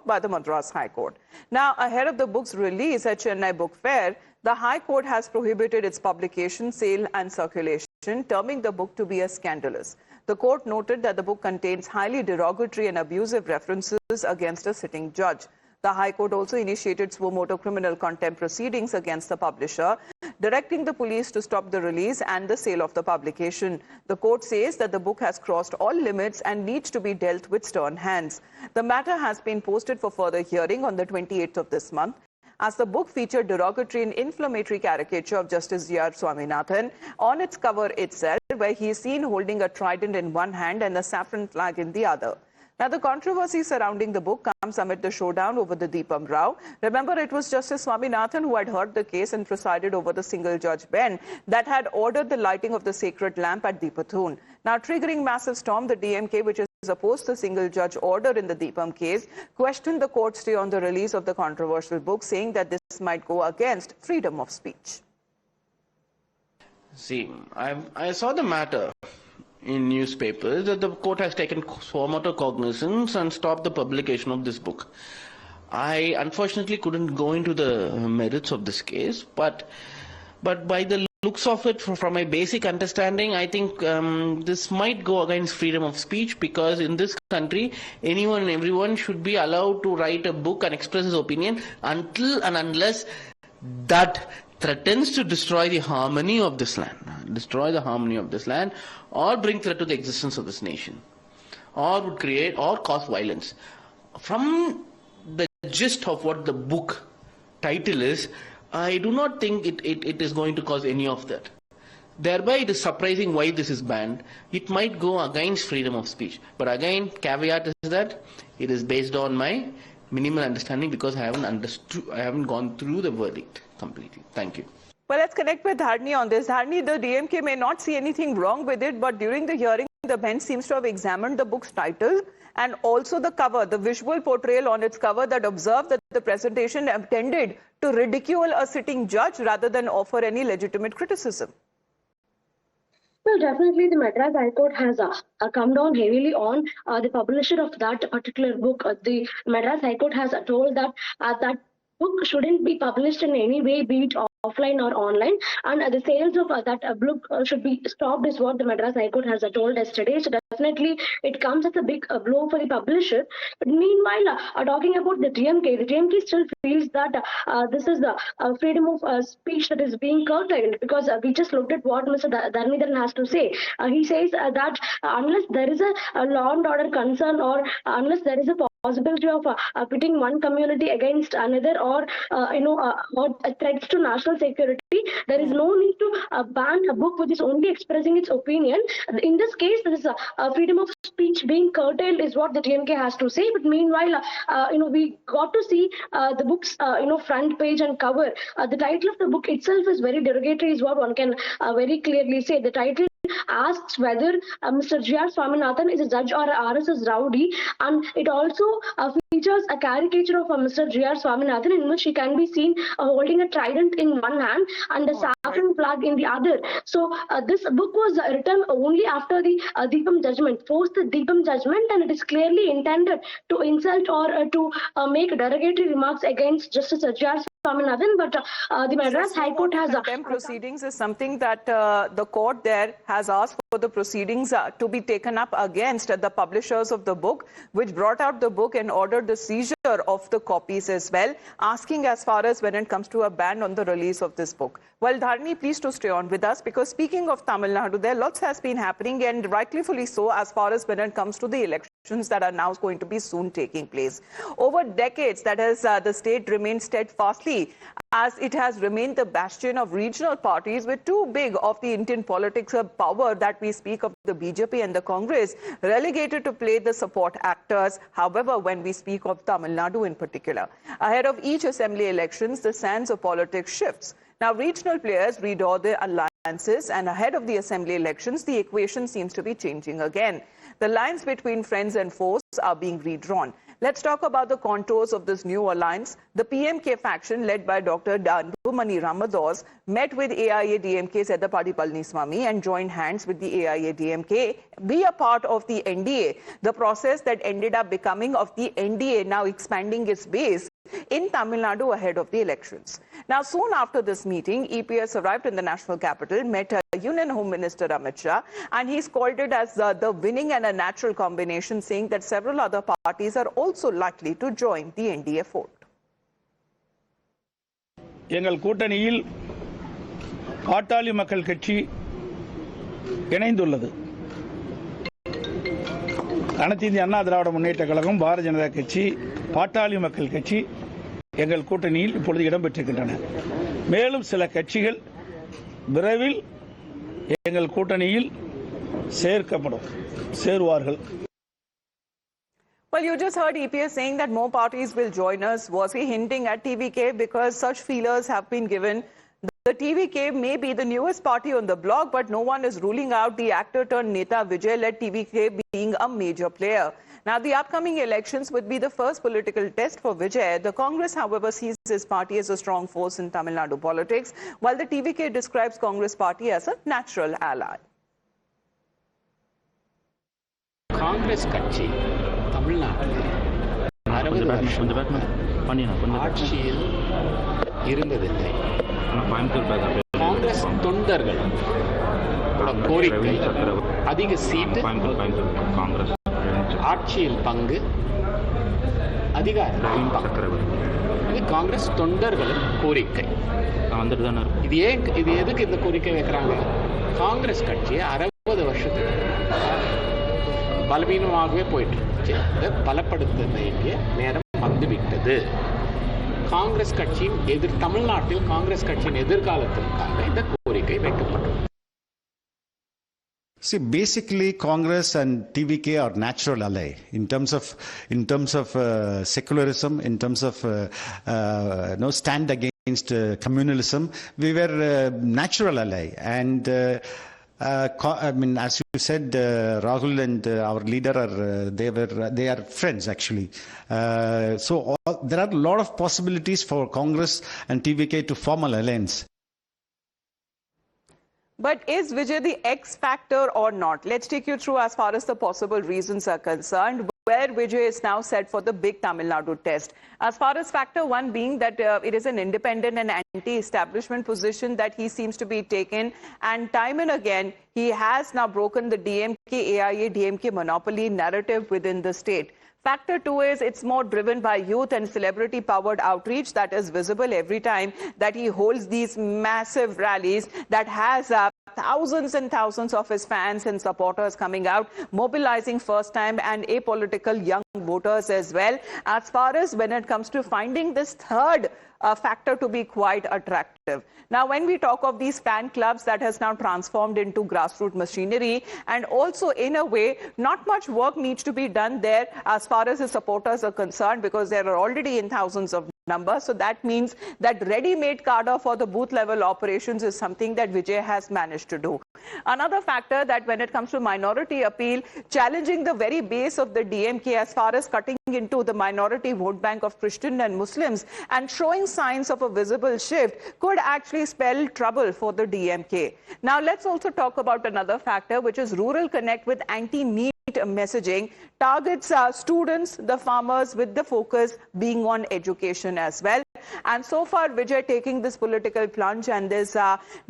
by the Madras High Court. Now, ahead of the book's release at Chennai Book Fair, the High Court has prohibited its publication, sale and circulation, terming the book to be a scandalous. The court noted that the book contains highly derogatory and abusive references against a sitting judge. The High Court also initiated suo motu criminal contempt proceedings against the publisher, directing the police to stop the release and the sale of the publication. The court says that the book has crossed all limits and needs to be dealt with stern hands. The matter has been posted for further hearing on the 28th of this month, as the book featured derogatory and inflammatory caricature of Justice GR Swaminathan on its cover itself, where he is seen holding a trident in one hand and a saffron flag in the other. Now, the controversy surrounding the book comes amid the showdown over the Deepam Rao. Remember, it was Justice Swaminathan who had heard the case and presided over the single-judge bench that had ordered the lighting of the sacred lamp at Deepathun. Now, triggering massive storm, the DMK, which is opposed to the single-judge order in the Deepam case, questioned the court's stay on the release of the controversial book, saying that this might go against freedom of speech. See, I saw the matter in newspapers that the court has taken suo motu cognizance and stopped the publication of this book. I unfortunately couldn't go into the merits of this case, but by the looks of it, from my basic understanding, I think this might go against freedom of speech, because in this country, anyone and everyone should be allowed to write a book and express his opinion until and unless that threatens to destroy the harmony of this land, or bring threat to the existence of this nation, or would create or cause violence. From the gist of what the book title is, I do not think it is going to cause any of that. Thereby, it is surprising why this is banned. It might go against freedom of speech. But again, caveat is that it is based on my minimal understanding, because I haven't gone through the verdict completely. Thank you. Well, let's connect with Dharni on this. Dharni, the DMK may not see anything wrong with it, but during the hearing, the bench seems to have examined the book's title and also the cover, the visual portrayal on its cover, that observed that the presentation intended to ridicule a sitting judge rather than offer any legitimate criticism. Well, definitely the Madras High Court has come down heavily on the publisher of that particular book. The Madras High Court has told that that book shouldn't be published in any way, be it offline or online, and the sales of that book should be stopped, is what the Madras High Court has told yesterday. So definitely it comes as a big blow for the publisher. But meanwhile, talking about the DMK still feels that this is the freedom of speech that is being curtailed, because we just looked at what Mr. Dharmidharan has to say. He says that unless there is a law and order concern, or unless there is a possibility of pitting one community against another, or or threats to national security, there is no need to ban a book which is only expressing its opinion. In this case, there is a freedom of speech being curtailed, is what the DMK has to say. But meanwhile, we got to see the book's front page and cover. The title of the book itself is very derogatory, is what one can very clearly say. The title asks whether Mr. GR Swaminathan is a judge or a RSS rowdy, and it also features a caricature of Mr. GR Swaminathan, in which he can be seen holding a trident in one hand and a saffron flag in the other. So this book was written only after the Deepam judgment, post the Deepam judgment, and it is clearly intended to insult or to make derogatory remarks against Justice GR Swaminathan. But the Madras High Court has contempt proceedings is something that the court there has asked for the proceedings to be taken up against the publishers of the book, which brought out the book and ordered the seizure of the copies as well, asking as far as when it comes to a ban on the release of this book. Well, Dharni, please to stay on with us, because speaking of Tamil Nadu, there lots has been happening, and rightfully so, as far as when it comes to the elections that are now going to be soon taking place. Over decades, that has the state remained steadfastly, as it has remained the bastion of regional parties with too big of the Indian politics of power that we speak of, the BJP and the Congress, relegated to play the support actors. However, when we speak of Tamil Nadu in particular, ahead of each assembly elections, the sands of politics shifts. Now, regional players redraw their alliances, and ahead of the assembly elections, the equation seems to be changing again. The lines between friends and foes are being redrawn. Let's talk about the contours of this new alliance. The PMK faction, led by Dr. Nadu Ramadoss, met with AIA-DMK's Edappadi Palaniswamy and joined hands with the AIA-DMK, be a part of the NDA, the process that ended up becoming of the NDA now expanding its base in Tamil Nadu ahead of the elections. Now, soon after this meeting, EPS arrived in the national capital, met Union Home Minister Amit Shah, and he's called it as the winning and a natural combination, saying that several other parties are also likely to join the NDA fold. எங்கள் கூட்டணியில் பாட்டாளி மக்கள் கட்சி இணைந்துள்ளது. அனைத்து இந்திய அண்ணா திராவிட முன்னேற்றக் கழகம், பாரதிய ஜனதா கட்சி, பாட்டாளி மக்கள் கட்சி எங்கள் கூட்டணியில் இப்பொழுது இடம்பெற்றிருக்கின்றன. மேலும் சில கட்சிகள் விரைவில் எங்கள் கூட்டணியில் சேருவார்கள். Well, you just heard EPS saying that more parties will join us. Was he hinting at TVK? Because such feelers have been given. The TVK may be the newest party on the block, but no one is ruling out the actor-turned-neta Vijay-led TVK being a major player. Now, the upcoming elections would be the first political test for Vijay. The Congress, however, sees his party as a strong force in Tamil Nadu politics, while the TVK describes Congress party as a natural ally. Congress கட்சி தமிழ்நாட்டில் 60 வருஷம் ஆட்சியில் இருந்ததில்லை. காங்கிரஸ் தொண்டர்கள் கோரிக்கை அதிக சீட்டு, ஆட்சியில் பங்கு, அதிகாரத்தில் பங்கு. இது காங்கிரஸ் தொண்டர்களின் கோரிக்கை. இது எதுக்கு இந்த கோரிக்கை வைக்கிறாங்க? காங்கிரஸ் கட்சி 60 வருஷத்துக்கு பலவீனமாகவே போயிட்டு இருந்துச்சு. அதை பலப்படுத்த வேண்டிய நேரம் வந்துவிட்டது. காங்கிரஸ் கட்சியின் தமிழ்நாட்டில் காங்கிரஸ் கட்சியின் எதிர்காலத்திற்காக இந்த கோரிக்கை வைக்கப்பட்டது. See, basically, Congress and TVK are natural ally in terms of secularism, in terms of stand against communalism. We were natural ally, and I mean, as you said, Rahul and our leader they are friends actually. So there are a lot of possibilities for Congress and TVK to form an alliance. But is Vijay the X factor or not? Let's take you through as far as the possible reasons are concerned, where Vijay is now set for the big Tamil Nadu test. As far as factor one being that it is an independent and anti-establishment position that he seems to be taken, and time and again, he has now broken the DMK, AIA, DMK monopoly narrative within the state. Factor two is it's more driven by youth and celebrity-powered outreach that is visible every time that he holds these massive rallies that has thousands and thousands of his fans and supporters coming out, mobilizing first-time and apolitical young voters as well. As far as when it comes to finding this third factor to be quite attractive. Now, when we talk of these fan clubs that has now transformed into grassroots machinery, and also in a way, not much work needs to be done there as far as his supporters are concerned, because they are already in thousands of numbers. So that means that ready-made cadre for the booth level operations is something that Vijay has managed to do. Another factor that when it comes to minority appeal, challenging the very base of the DMK as far as cutting into the minority vote bank of Christian and Muslims and showing signs of a visible shift could actually spell trouble for the DMK. Now let's also talk about another factor, which is rural connect with anti-NEET messaging, targets students, the farmers, with the focus being on education as well. And so far, Vijay taking this political plunge and this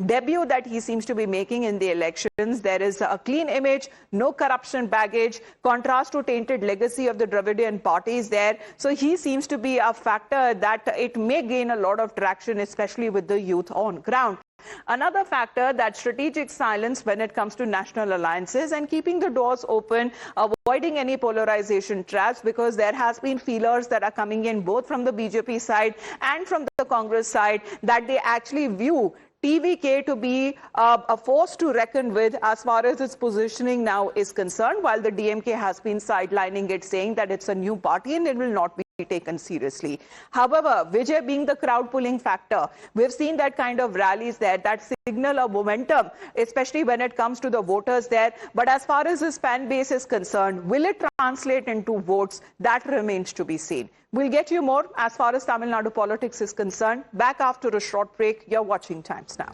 debut that he seems to be making in the elections, there is a clean image, no corruption baggage, contrast to tainted legacy of the Dravidian parties there. So he seems to be a factor that it may gain a lot of traction, especially with the youth on ground. Another factor, that strategic silence when it comes to national alliances and keeping the doors open, avoiding any polarization traps, because there has been feelers that are coming in both from the BJP side and from the Congress side that they actually view TVK to be a force to reckon with as far as its positioning now is concerned, while the DMK has been sidelining it, saying that it's a new party and it will not be taken seriously. However, Vijay being the crowd pulling factor, we've seen that kind of rallies there, that signal of momentum, especially when it comes to the voters there. But as far as his fan base is concerned, will it translate into votes? That remains to be seen. We'll get you more as far as Tamil Nadu politics is concerned. Back after a short break. You're watching Times Now.